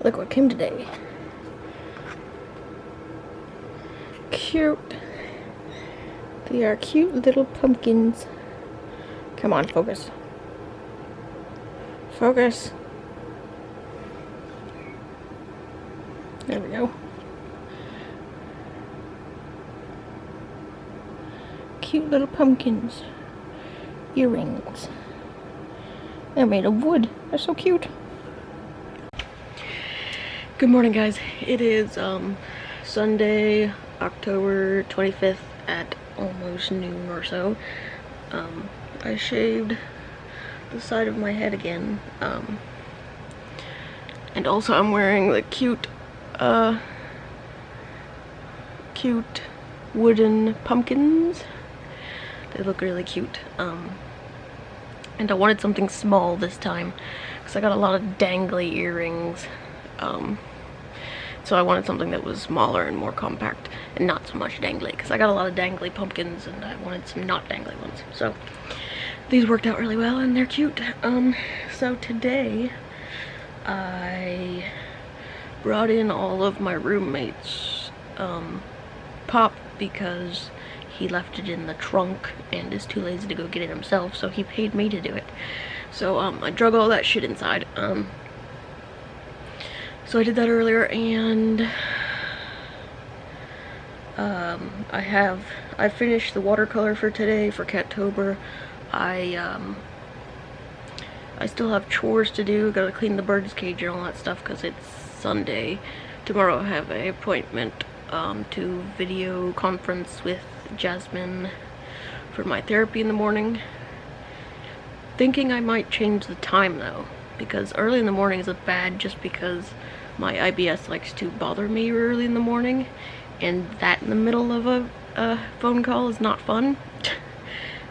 Look what came today. Cute. They are cute little pumpkins. Come on, focus. Focus. There we go. Cute little pumpkins. Earrings. They're made of wood. They're so cute. Good morning, guys. It is Sunday, October 25th at almost noon or so. I shaved the side of my head again. And also I'm wearing the cute wooden pumpkins. They look really cute. And I wanted something small this time because I got a lot of dangly earrings. So I wanted something that was smaller and more compact and not so much dangly, because I got a lot of dangly pumpkins and I wanted some not dangly ones. So these worked out really well and they're cute. So today I brought in all of my roommates' pop because he left it in the trunk and is too lazy to go get it himself, so he paid me to do it. So I drug all that shit inside. So I did that earlier, and I finished the watercolor for today for Cattober. I still have chores to do. Gotta clean the bird's cage and all that stuff because it's Sunday. Tomorrow I have an appointment to video conference with Jasmine for my therapy in the morning. Thinking I might change the time though, because early in the morning is bad just because my IBS likes to bother me early in the morning, and that in the middle of a phone call is not fun.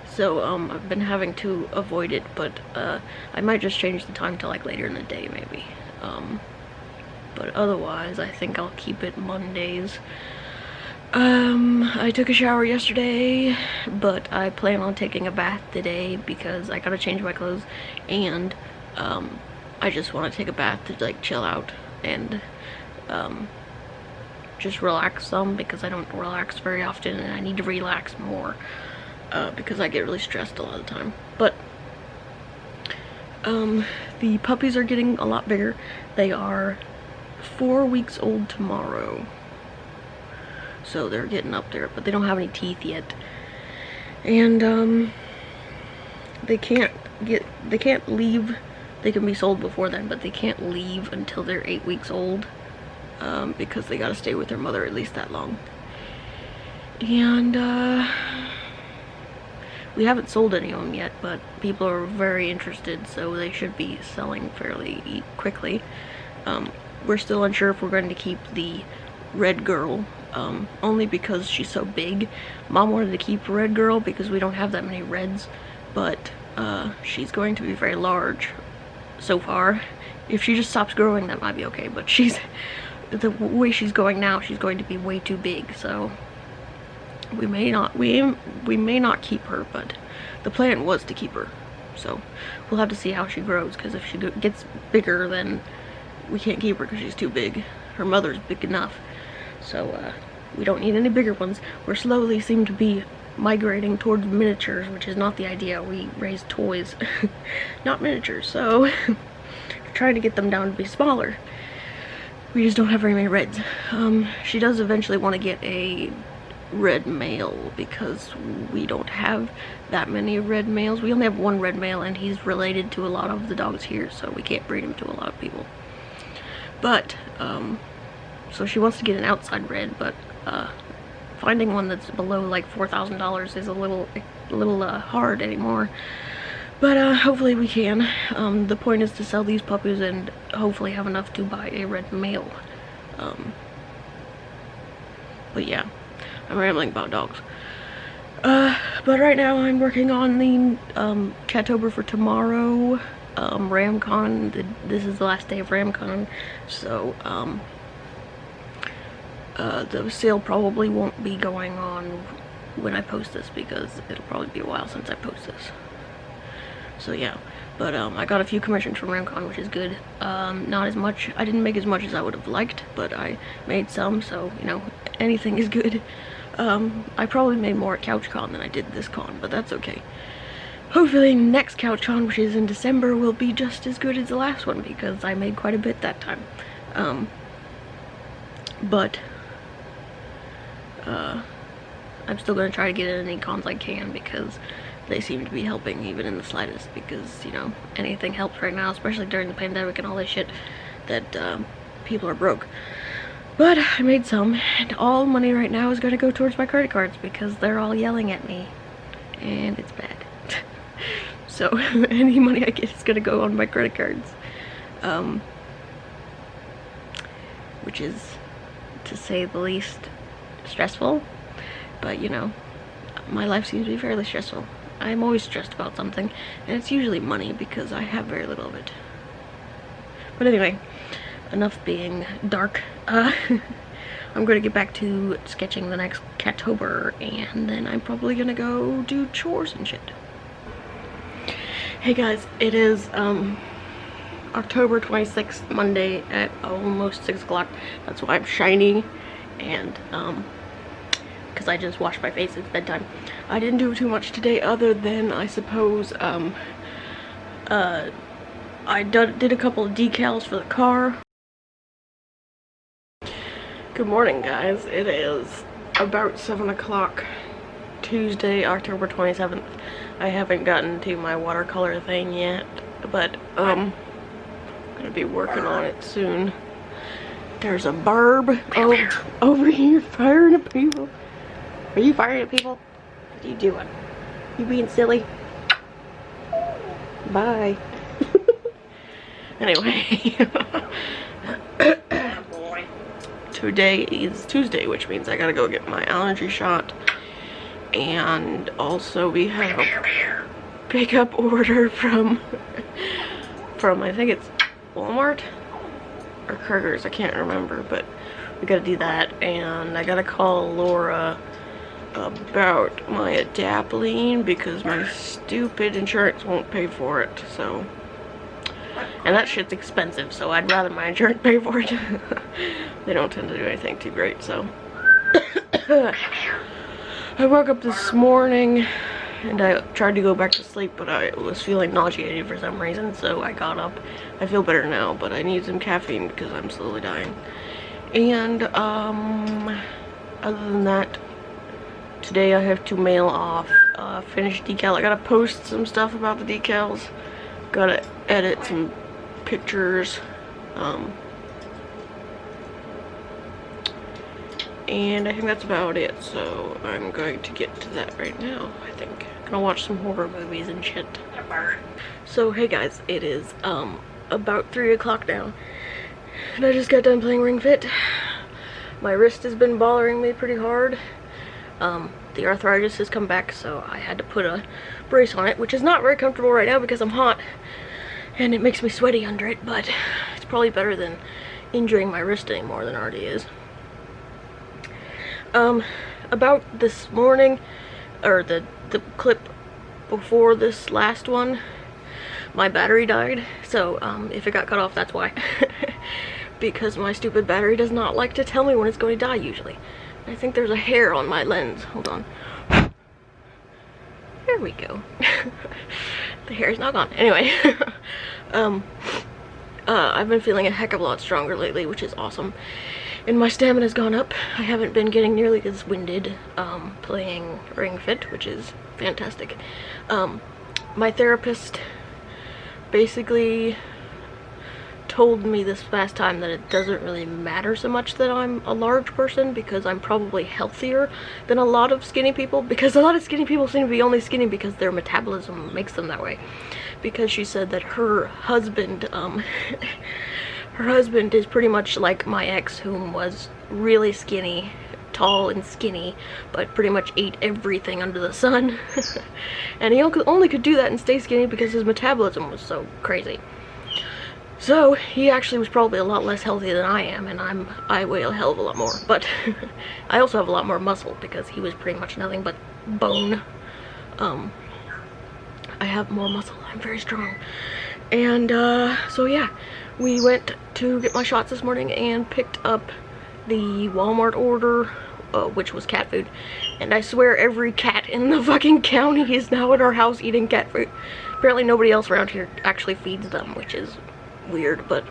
So I've been having to avoid it, but I might just change the time to like later in the day maybe. But otherwise I think I'll keep it Mondays. I took a shower yesterday, but I plan on taking a bath today because I gotta change my clothes, and I just want to take a bath to like chill out and just relax some, because I don't relax very often and I need to relax more because I get really stressed a lot of the time. But the puppies are getting a lot bigger. They are 4 weeks old tomorrow, so they're getting up there, but they don't have any teeth yet, and they can't leave. They can be sold before then, but they can't leave until they're 8 weeks old, because they gotta stay with their mother at least that long. And we haven't sold any of them yet, but people are very interested, so they should be selling fairly quickly. We're still unsure if we're going to keep the red girl, only because she's so big. Mom wanted to keep red girl because we don't have that many reds, but she's going to be very large so far. If she just stops growing, that might be okay, but the way she's going now, she's going to be way too big, so we may not keep her, but the plan was to keep her. So we'll have to see how she grows, because if she gets bigger, then we can't keep her because she's too big. Her mother's big enough, so we don't need any bigger ones. We're slowly seem to be migrating towards miniatures, which is not the idea. We raise toys, not miniatures, so trying to get them down to be smaller. We just don't have very many reds. She does eventually want to get a red male because we don't have that many red males. We only have one red male, and he's related to a lot of the dogs here, so we can't breed him to a lot of people. But so she wants to get an outside red, but finding one that's below like $4,000 is a little hard anymore. But hopefully we can. The point is to sell these puppies and hopefully have enough to buy a red male. But yeah, I'm rambling about dogs. But right now I'm working on the Cattober for tomorrow. RamCon, this is the last day of RamCon, so the sale probably won't be going on when I post this, because it'll probably be a while since I post this. So yeah, But I got a few commissions from Ramcon, which is good. Not as much. I didn't make as much as I would have liked, but I made some, so, you know, anything is good. I probably made more at CouchCon than I did this con, but that's okay. Hopefully next CouchCon, which is in December, will be just as good as the last one, because I made quite a bit that time. I'm still going to try to get in any cons I can, because they seem to be helping even in the slightest, because, you know, anything helps right now, especially during the pandemic and all this shit, that people are broke. But I made some, and all money right now is going to go towards my credit cards, because they're all yelling at me, and it's bad. So any money I get is going to go on my credit cards, which is, to say the least, stressful. But, you know, my life seems to be fairly stressful. I'm always stressed about something, and it's usually money, because I have very little of it. But anyway, enough being dark. I'm going to get back to sketching the next Cattober, and then I'm probably going to go do chores and shit. Hey guys, it is October 26th, Monday at almost 6 o'clock. That's why I'm shiny, and because I just washed my face, it's bedtime. I didn't do too much today other than, I suppose, I did a couple of decals for the car. Good morning, guys. It is about 7 o'clock, Tuesday, October 27th. I haven't gotten to my watercolor thing yet, but I'm gonna be working on it soon. There's a barb over here firing at people. Are you firing at people? What are you doing? You being silly? Bye. Anyway. Today is Tuesday, which means I gotta go get my allergy shot. And also we have a pickup order from I think it's Walmart or Kroger's, I can't remember, but we gotta do that. And I gotta call Laura about my adapalene, because my stupid insurance won't pay for it, so, and that shit's expensive, so I'd rather my insurance pay for it. They don't tend to do anything too great, so. I woke up this morning and I tried to go back to sleep, but I was feeling nauseated for some reason, so I got up. I feel better now, but I need some caffeine because I'm slowly dying. And other than that, today I have to mail off finished decal. I gotta post some stuff about the decals, gotta edit some pictures, and I think that's about it, so I'm going to get to that right now, I think. I'm gonna watch some horror movies and shit. So, hey guys, it is about 3 o'clock now, and I just got done playing Ring Fit. My wrist has been bothering me pretty hard. The arthritis has come back, so I had to put a brace on it, which is not very comfortable right now because I'm hot, and it makes me sweaty under it, but it's probably better than injuring my wrist anymore than it already is. About this morning, or the clip before this last one, my battery died, so if it got cut off, that's why. Because my stupid battery does not like to tell me when it's going to die usually. I think there's a hair on my lens. Hold on. There we go. The hair is not gone. Anyway, I've been feeling a heck of a lot stronger lately, which is awesome. And my stamina's gone up. I haven't been getting nearly as winded playing Ring Fit, which is fantastic. My therapist basically told me this past time that it doesn't really matter so much that I'm a large person, because I'm probably healthier than a lot of skinny people, because a lot of skinny people seem to be only skinny because their metabolism makes them that way. Because she said that her husband, her husband is pretty much like my ex, whom was really skinny, tall and skinny, but pretty much ate everything under the sun. And he only could do that and stay skinny because his metabolism was so crazy. So he actually was probably a lot less healthy than I am, and I weigh a hell of a lot more. But I also have a lot more muscle because he was pretty much nothing but bone. I have more muscle. I'm very strong. And so yeah, we went to get my shots this morning and picked up the Walmart order, which was cat food. And I swear every cat in the fucking county is now at our house eating cat food. Apparently nobody else around here actually feeds them, which is weird, but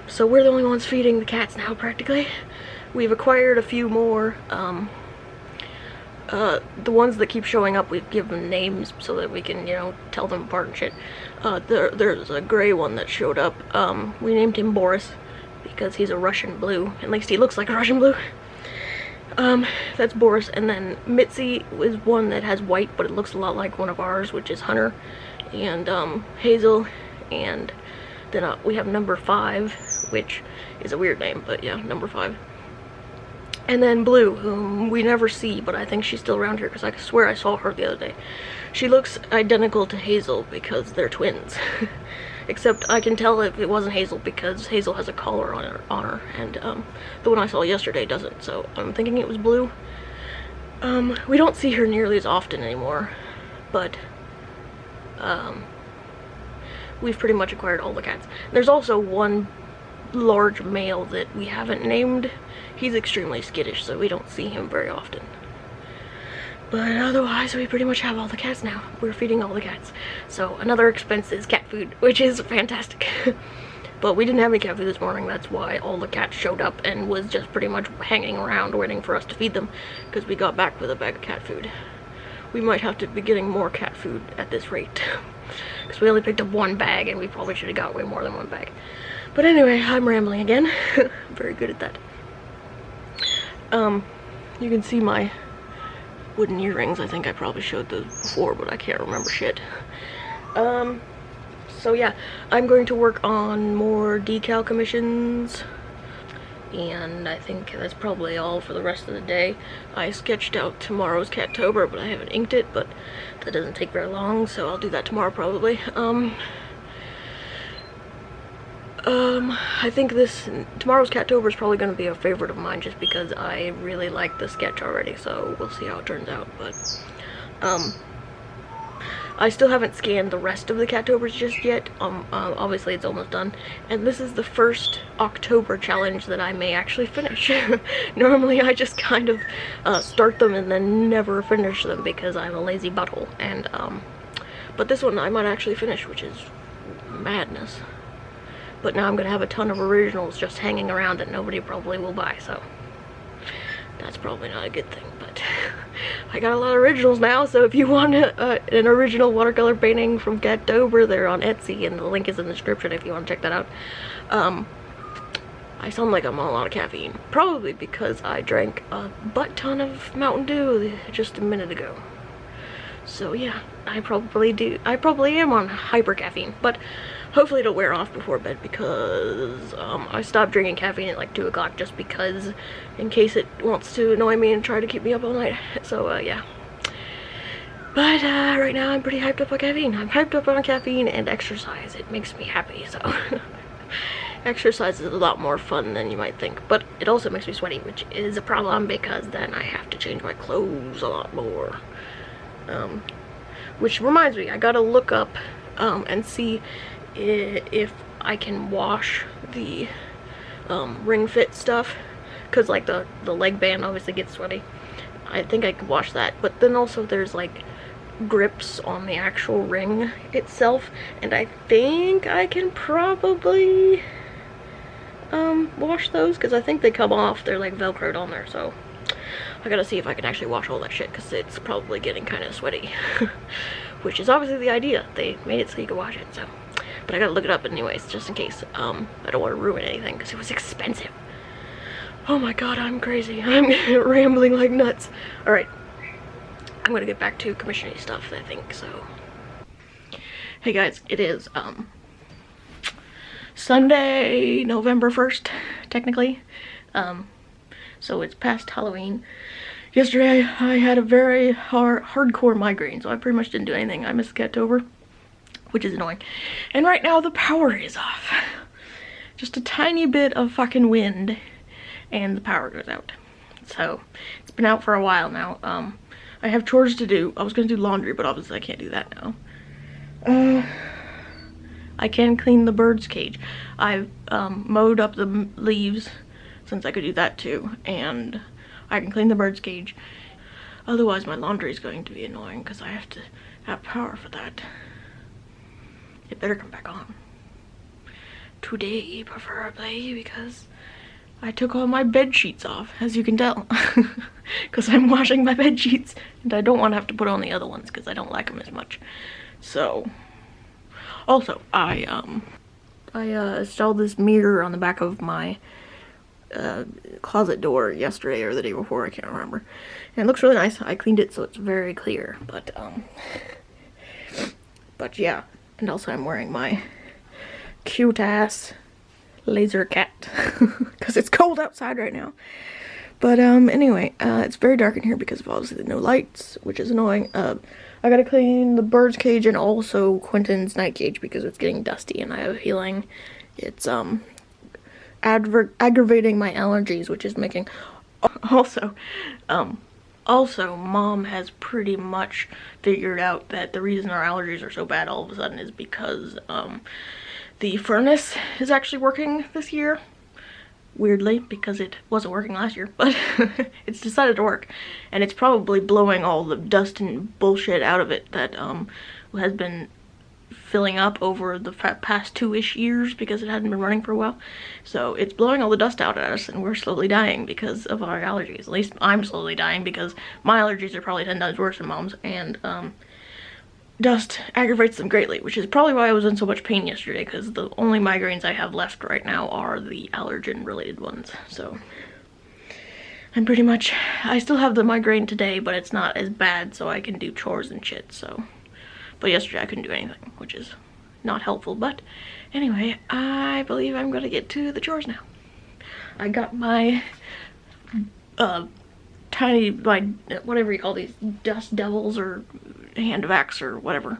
so we're the only ones feeding the cats now practically. We've acquired a few more. The ones that keep showing up, we've given names so that we can, you know, tell them apart and shit. There's a gray one that showed up. We named him Boris because he's a Russian blue. At least he looks like a Russian blue. That's Boris. And then Mitzi is one that has white, but it looks a lot like one of ours, which is Hunter. And Hazel. And then we have number 5, which is a weird name, but yeah, number 5. And then Blue, whom we never see, but I think she's still around here because I swear I saw her the other day. She looks identical to Hazel because they're twins. Except I can tell if it wasn't Hazel because Hazel has a collar on her, and the one I saw yesterday doesn't, so I'm thinking it was Blue. We don't see her nearly as often anymore, but we've pretty much acquired all the cats. There's also one large male that we haven't named. He's extremely skittish, so we don't see him very often. But otherwise, we pretty much have all the cats now. We're feeding all the cats. So another expense is cat food, which is fantastic. But we didn't have any cat food this morning. That's why all the cats showed up and was just pretty much hanging around waiting for us to feed them, because we got back with a bag of cat food. We might have to be getting more cat food at this rate, because we only picked up 1 bag and we probably should have got way more than 1 bag. But anyway, I'm rambling again. I'm very good at that. You can see my wooden earrings. I think I probably showed those before, but I can't remember shit. So yeah, I'm going to work on more decal commissions, and I think that's probably all for the rest of the day. I sketched out tomorrow's Cattober, but I haven't inked it, but that doesn't take very long, so I'll do that tomorrow probably. I think tomorrow's Cattober is probably going to be a favorite of mine just because I really like the sketch already, so we'll see how it turns out. But I still haven't scanned the rest of the Cattobers just yet. Obviously it's almost done, and this is the first October challenge that I may actually finish. Normally I just kind of start them and then never finish them because I'm a lazy butthole, and but this one I might actually finish, which is madness. But now I'm gonna have a ton of originals just hanging around that nobody probably will buy, so that's probably not a good thing. But I got a lot of originals now, so if you want an original watercolor painting from Cattober, they're on Etsy, and the link is in the description if you want to check that out. I sound like I'm on a lot of caffeine, probably because I drank a butt ton of Mountain Dew just a minute ago. So yeah, I probably am on hyper caffeine, but hopefully it'll wear off before bed because I stopped drinking caffeine at like 2 o'clock just because, in case it wants to annoy me and try to keep me up all night. So yeah. But right now I'm pretty hyped up on caffeine. I'm hyped up on caffeine and exercise. It makes me happy, so. Exercise is a lot more fun than you might think, but it also makes me sweaty, which is a problem because then I have to change my clothes a lot more. Which reminds me, I gotta look up and see if I can wash the ring fit stuff, because like the leg band obviously gets sweaty. I think I can wash that, but then also there's like grips on the actual ring itself, and I think I can probably wash those, because I think they come off. They're like velcroed on there, so I gotta see if I can actually wash all that shit, because it's probably getting kind of sweaty. Which is obviously the idea. They made it so you could wash it, so. But I gotta look it up anyways, just in case. I don't want to ruin anything, because it was expensive. Oh my god, I'm crazy. I'm rambling like nuts. Alright. I'm gonna get back to commissioning stuff, I think, so. Hey guys, it is, Sunday, November 1st, technically. So it's past Halloween. Yesterday I had a very hardcore migraine, so I pretty much didn't do anything. I missed Cattober, which is annoying. And right now the power is off. Just a tiny bit of fucking wind and the power goes out. So it's been out for a while now. I have chores to do. I was gonna do laundry, but obviously I can't do that now. I can clean the bird's cage. I've mowed up the leaves, since I could do that too, and I can clean the bird's cage. Otherwise my laundry is going to be annoying because I have to have power for that. It better come back on. Today, preferably, because I took all my bed sheets off, as you can tell. Because I'm washing my bed sheets, and I don't want to have to put on the other ones because I don't like them as much. So, also, I installed this mirror on the back of my closet door yesterday or the day before, I can't remember. And it looks really nice. I cleaned it so it's very clear, but yeah. And also I'm wearing my cute ass laser cat because it's cold outside right now. But anyway, it's very dark in here because of obviously no lights, which is annoying. I gotta clean the bird's cage and also Quentin's night cage because it's getting dusty and I have a feeling it's aggravating my allergies, which is making also Mom has pretty much figured out that the reason our allergies are so bad all of a sudden is because the furnace is actually working this year, weirdly, because it wasn't working last year, but it's decided to work, and it's probably blowing all the dust and bullshit out of it that has been filling up over the past 2-ish years because it hadn't been running for a while. So it's blowing all the dust out at us and we're slowly dying because of our allergies. At least I'm slowly dying because my allergies are probably 10 times worse than Mom's, and dust aggravates them greatly, which is probably why I was in so much pain yesterday, because the only migraines I have left right now are the allergen related ones. So I'm pretty much, I still have the migraine today, but it's not as bad, so I can do chores and shit. So, but yesterday I couldn't do anything, which is not helpful. But anyway, I believe I'm gonna get to the chores now. I got my tiny, whatever you call these, dust devils or hand vacs or whatever.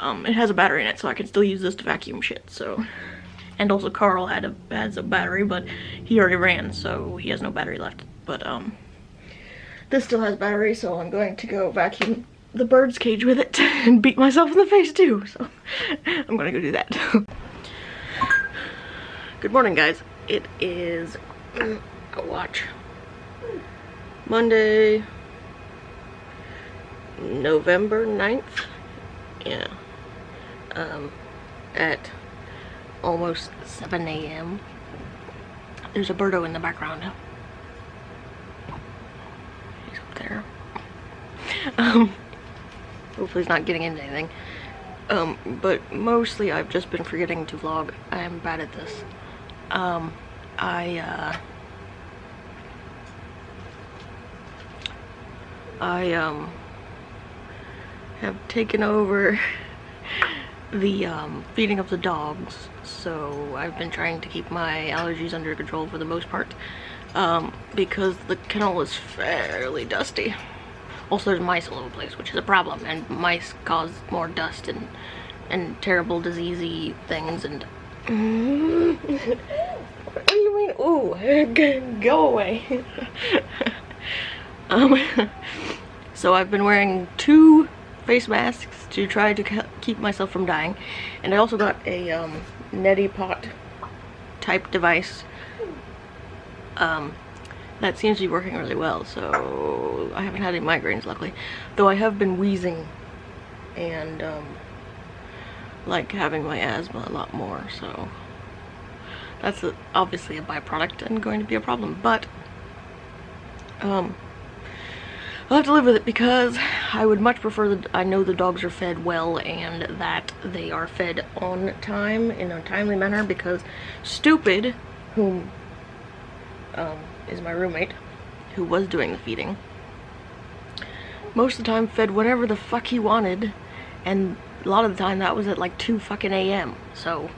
It has a battery in it, so I can still use this to vacuum shit. So, and also Carl has a battery, but he already ran, so he has no battery left. But this still has battery, so I'm going to go vacuum the bird's cage with it and beat myself in the face too. So I'm gonna go do that. Good morning, guys. It is Monday, November 9th. Yeah. At almost 7 a.m. There's a birdo in the background. He's up there. Hopefully he's not getting into anything. But mostly I've just been forgetting to vlog. I am bad at this. I have taken over the feeding of the dogs, so I've been trying to keep my allergies under control for the most part, because the kennel is fairly dusty. Also, there's mice all over the place, which is a problem, and mice cause more dust and terrible diseasey things. And what do you mean? Ooh, go away. So I've been wearing 2 face masks to try to keep myself from dying, and I also got a neti pot type device that seems to be working really well, so I haven't had any migraines luckily, though I have been wheezing and like having my asthma a lot more, so that's obviously a byproduct and going to be a problem. But I'll have to live with it, because I would much prefer that I know the dogs are fed well and that they are fed on time, in a timely manner, because Stupid, whom is my roommate, who was doing the feeding, most of the time fed whenever the fuck he wanted, and a lot of the time that was at like 2 fucking a.m. So,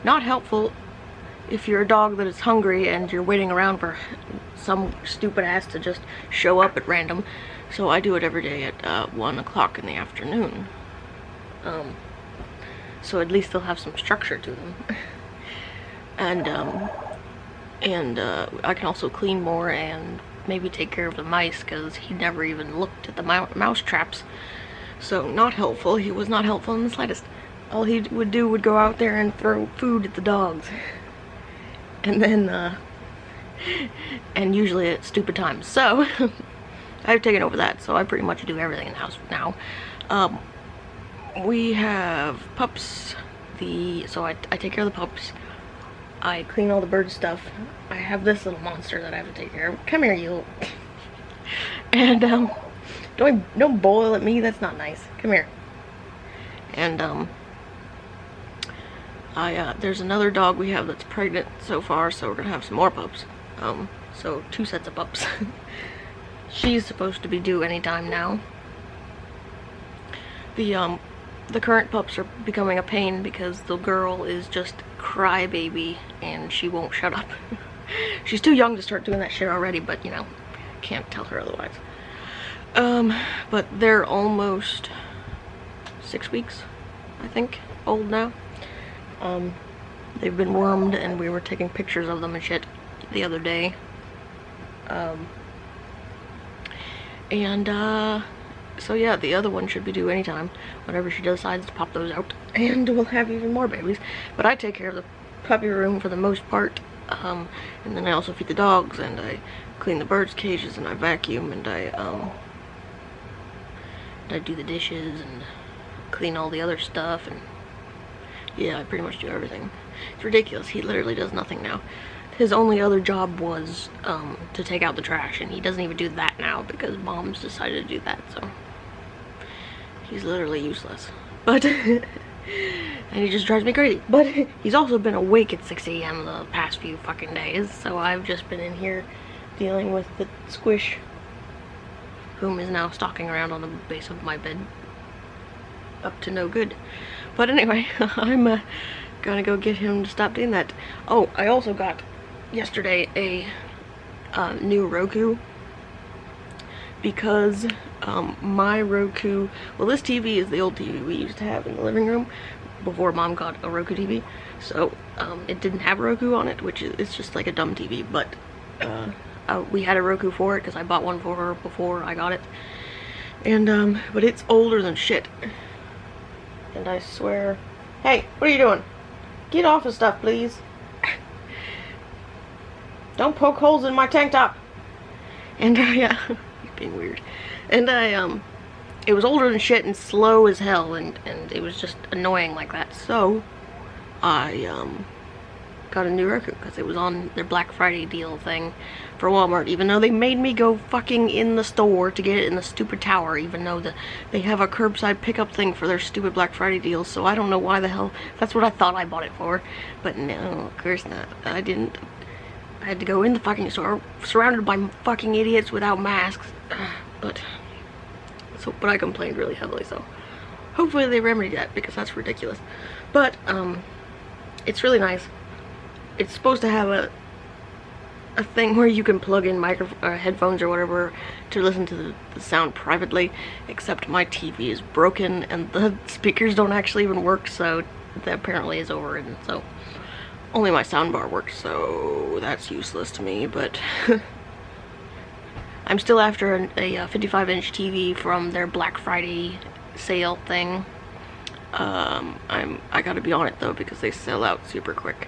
not helpful if you're a dog that is hungry and you're waiting around for some stupid ass to just show up at random. So I do it every day at 1 o'clock in the afternoon. So at least they'll have some structure to them. And I can also clean more and maybe take care of the mice, because he never even looked at the mouse traps. So not helpful. He was not helpful in the slightest. All he would do would go out there and throw food at the dogs. And then, and usually at stupid times. So, I've taken over that, so I pretty much do everything in the house now. We have pups. So I take care of the pups. I clean all the bird stuff. I have this little monster that I have to take care of. Come here, you. And, don't boil at me, that's not nice. Come here. And, there's another dog we have that's pregnant so far, so we're gonna have some more pups. So 2 sets of pups. She's supposed to be due anytime now. The current pups are becoming a pain because the girl is just crybaby and she won't shut up. She's too young to start doing that shit already, but you know, can't tell her otherwise. But they're almost 6 weeks, I think, old now. They've been wormed and we were taking pictures of them and shit the other day. So yeah, the other one should be due anytime, whenever she decides to pop those out, and we'll have even more babies. But I take care of the puppy room for the most part, and then I also feed the dogs, and I clean the birds' cages, and I vacuum, and I do the dishes, and clean all the other stuff, and yeah, I pretty much do everything. It's ridiculous, he literally does nothing now. His only other job was to take out the trash, and he doesn't even do that now because Mom's decided to do that, so he's literally useless. But and he just drives me crazy. But he's also been awake at 6 AM the past few fucking days, so I've just been in here dealing with the squish, whom is now stalking around on the base of my bed, up to no good. But anyway, I'm gonna go get him to stop doing that. Oh, I also got yesterday a new Roku, because my Roku, well, this TV is the old TV we used to have in the living room before Mom got a Roku TV, so it didn't have Roku on it, which is, it's just like a dumb TV, but we had a Roku for it because I bought one for her before I got it, and but it's older than shit, and I swear, hey, what are you doing? Get off of stuff, please. Don't poke holes in my tank top. And yeah, he's being weird. And it was older than shit and slow as hell, and it was just annoying like that. So I got a new Roku because it was on their Black Friday deal thing for Walmart, even though they made me go fucking in the store to get it in the stupid tower, even though they have a curbside pickup thing for their stupid Black Friday deals. So I don't know why the hell, that's what I thought I bought it for, but no, of course not. I didn't. I had to go in the fucking store surrounded by fucking idiots without masks. But I complained really heavily, so hopefully they remedy that, because that's ridiculous. But it's really nice. It's supposed to have a thing where you can plug in headphones or whatever to listen to the sound privately, except my TV is broken and the speakers don't actually even work, so that apparently is over, and so only my soundbar works, so that's useless to me. But I'm still after a 55-inch TV from their Black Friday sale thing. I gotta be on it though, because they sell out super quick.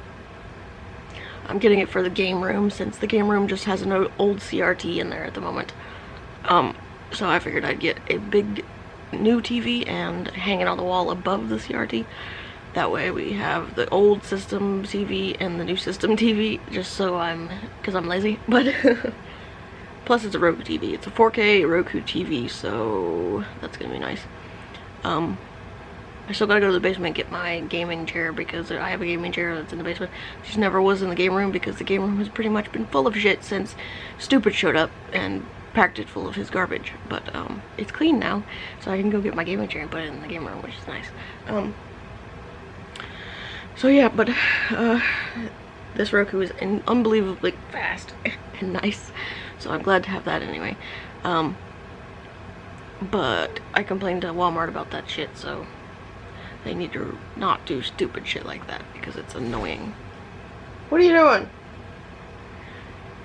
I'm getting it for the game room, since the game room just has an old CRT in there at the moment. So I figured I'd get a big new TV and hang it on the wall above the CRT. That way we have the old system TV and the new system TV, just so because I'm lazy. But plus it's a Roku TV. It's a 4K Roku TV, so that's gonna be nice. I still gotta go to the basement and get my gaming chair, because I have a gaming chair that's in the basement. It just never was in the game room, because the game room has pretty much been full of shit since Stupid showed up and packed it full of his garbage. But it's clean now, so I can go get my gaming chair and put it in the game room, which is nice. So yeah, but this Roku is unbelievably fast and nice, so I'm glad to have that anyway. But I complained to Walmart about that shit, so they need to not do stupid shit like that, because it's annoying. What are you doing?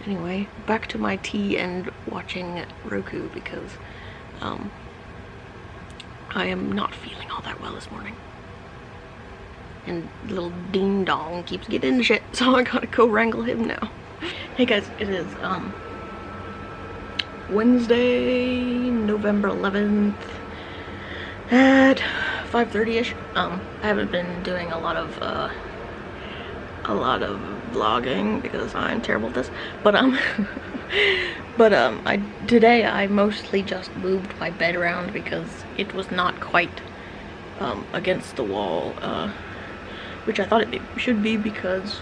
Anyway, back to my tea and watching Roku because I am not feeling all that well this morning. And little ding dong keeps getting into shit, so I gotta go wrangle him now. Hey guys, it is Wednesday, November 11th at 5:30ish. I haven't been doing a lot of vlogging because I'm terrible at this, but today I mostly just moved my bed around because it was not quite against the wall, which I thought it should be because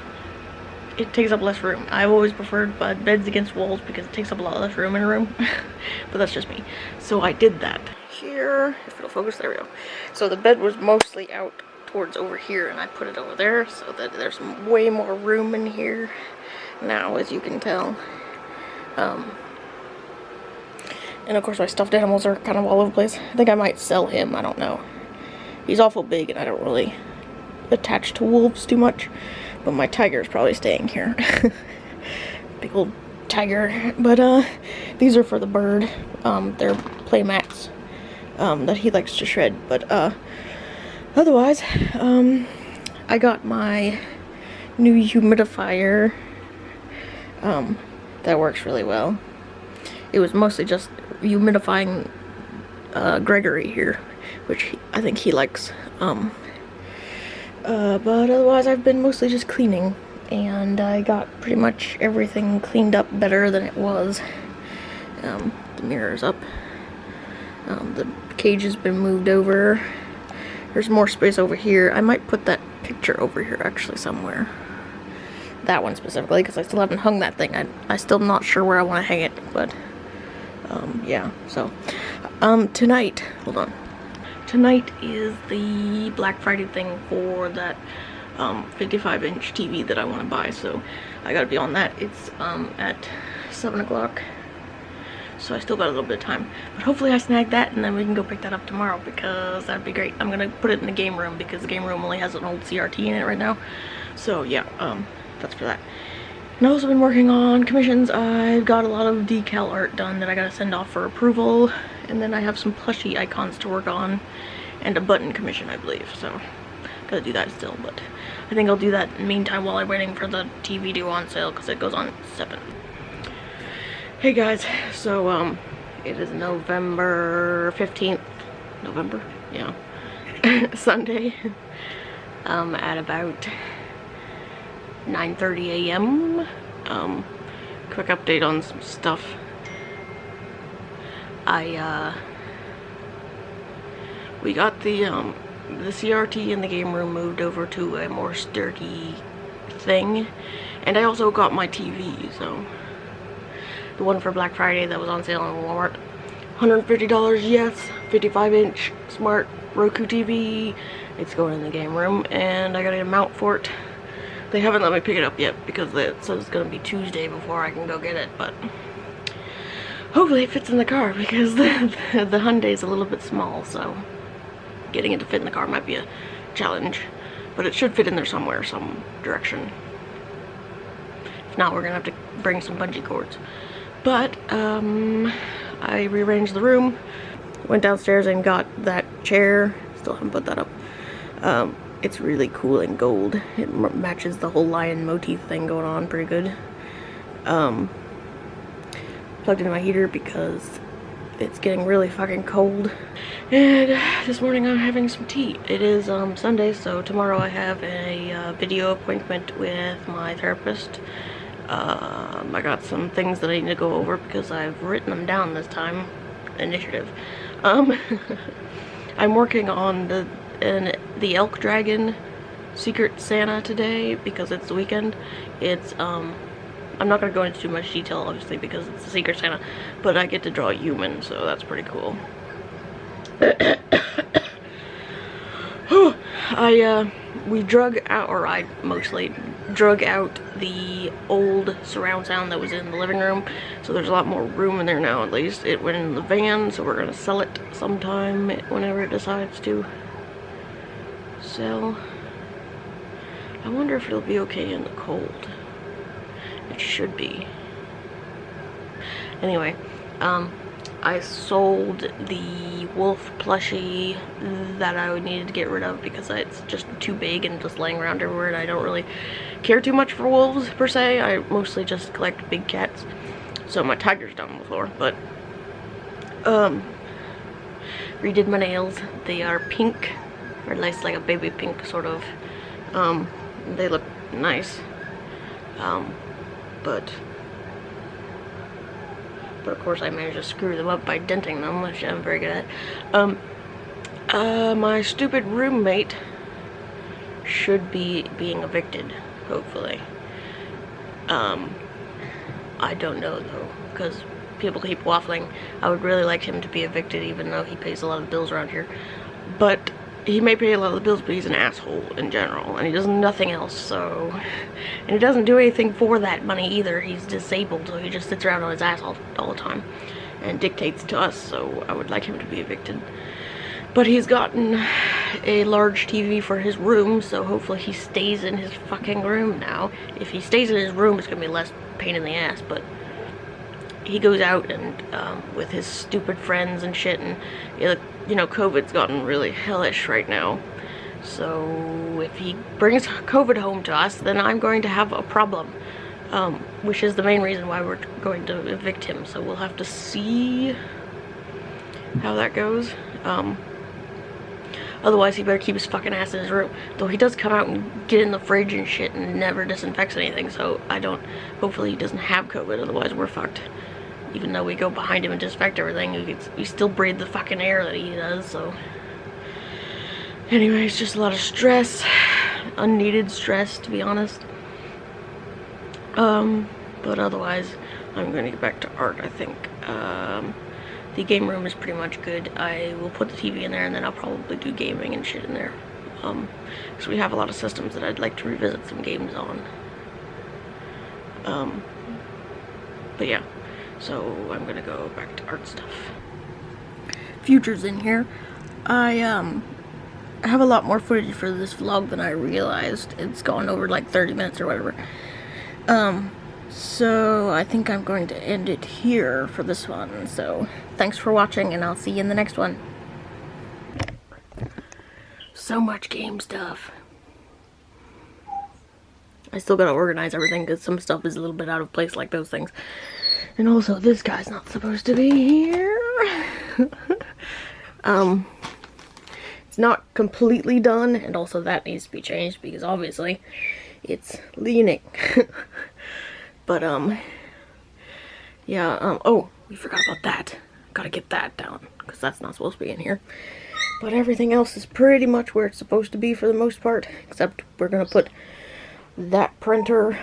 it takes up less room. I've always preferred beds against walls because it takes up a lot less room in a room, but that's just me. So I did that. Here, if it'll focus, there we go. So the bed was mostly out towards over here, and I put it over there so that there's way more room in here now, as you can tell. And of course my stuffed animals are kind of all over the place. I think I might sell him, I don't know. He's awful big and I don't really attach to wolves too much, but my tiger is probably staying here. Big old tiger. But these are for the bird. They're play mats that he likes to shred, but otherwise, I got my new humidifier that works really well. It was mostly just humidifying Gregory here, which I think he likes. But otherwise I've been mostly just cleaning, and I got pretty much everything cleaned up better than it was. The mirror's up. The cage has been moved over. There's more space over here. I might put that picture over here actually somewhere. That one specifically, because I still haven't hung that thing. I still not sure where I want to hang it, but yeah. So tonight, hold on. Tonight is the Black Friday thing for that 55-inch TV that I want to buy, so I gotta be on that. It's at 7 o'clock. So I still got a little bit of time, but hopefully I snag that and then we can go pick that up tomorrow, because that'd be great. I'm gonna put it in the game room because the game room only has an old CRT in it right now. So yeah, that's for that. And I've also been working on commissions. I've got a lot of decal art done that I gotta send off for approval, and then I have some plushie icons to work on and a button commission, I believe. So gotta do that still, but I think I'll do that in the meantime while I'm waiting for the TV to go on sale because it goes on at 7. Hey guys, so it is November 15th, November, yeah, Sunday, at about 9:30 a.m. Quick update on some stuff. We got the CRT in the game room moved over to a more sturdy thing, and I also got my TV, so the one for Black Friday that was on sale in Walmart, $150, yes, 55-inch smart Roku TV. It's going in the game room, and I gotta get a mount for it. They haven't let me pick it up yet because it says it's gonna be Tuesday before I can go get it, but hopefully it fits in the car because the Hyundai's a little bit small, so getting it to fit in the car might be a challenge, but it should fit in there somewhere, some direction. If not, we're gonna have to bring some bungee cords. But I rearranged the room, went downstairs and got that chair. Still haven't put that up. It's really cool in gold. It matches the whole lion motif thing going on pretty good. Plugged into my heater because it's getting really fucking cold. And this morning I'm having some tea. It is Sunday, so tomorrow I have a video appointment with my therapist. I got some things that I need to go over because I've written them down this time. Initiative. I'm working on the elk dragon secret Santa today because it's the weekend. It's I'm not gonna go into too much detail obviously because it's the secret Santa, but I get to draw a human, so that's pretty cool. We drug out, or I mostly drug out the old surround sound that was in the living room, so there's a lot more room in there now. At least it went in the van, so we're gonna sell it sometime whenever it decides to sell. I wonder if it'll be okay in the cold. It should be. Anyway, I sold the wolf plushie that I needed to get rid of because it's just too big and just laying around everywhere, and I don't really care too much for wolves per se. I mostly just collect big cats. So my tiger's down on the floor, but redid my nails. They are pink, or at least like a baby pink sort of. They look nice. But of course I managed to screw them up by denting them, which I'm very good at. My stupid roommate should be being evicted, hopefully. I don't know though, because people keep waffling. I would really like him to be evicted, even though he pays a lot of bills around here. But he may pay a lot of the bills, but he's an asshole in general, and he does nothing else, so... And he doesn't do anything for that money either. He's disabled, so he just sits around on his ass all the time and dictates to us, so I would like him to be evicted. But he's gotten a large TV for his room, so hopefully he stays in his fucking room now. If he stays in his room, it's gonna be less pain in the ass, but he goes out and with his stupid friends and shit, and you know, COVID's gotten really hellish right now. So if he brings COVID home to us, then I'm going to have a problem, which is the main reason why we're going to evict him. So we'll have to see how that goes. Otherwise, he better keep his fucking ass in his room. Though he does come out and get in the fridge and shit and never disinfects anything, so hopefully he doesn't have COVID, otherwise we're fucked. Even though we go behind him and disinfect everything, we still breathe the fucking air that he does, so... Anyway, it's just a lot of stress. Unneeded stress, to be honest. But otherwise, I'm gonna get back to art, I think. The game room is pretty much good. I will put the TV in there, and then I'll probably do gaming and shit in there. Because we have a lot of systems that I'd like to revisit some games on. But yeah, so I'm gonna go back to art stuff. Future's in here. I have a lot more footage for this vlog than I realized. It's gone over like 30 minutes or whatever. So I think I'm going to end it here for this one. So thanks for watching, and I'll see you in the next one. So much game stuff. I still gotta organize everything because some stuff is a little bit out of place, like those things. And also, this guy's not supposed to be here. It's not completely done, and also that needs to be changed because obviously it's leaning. But yeah, oh, we forgot about that. Gotta get that down because that's not supposed to be in here. But everything else is pretty much where it's supposed to be for the most part, except we're gonna put that printer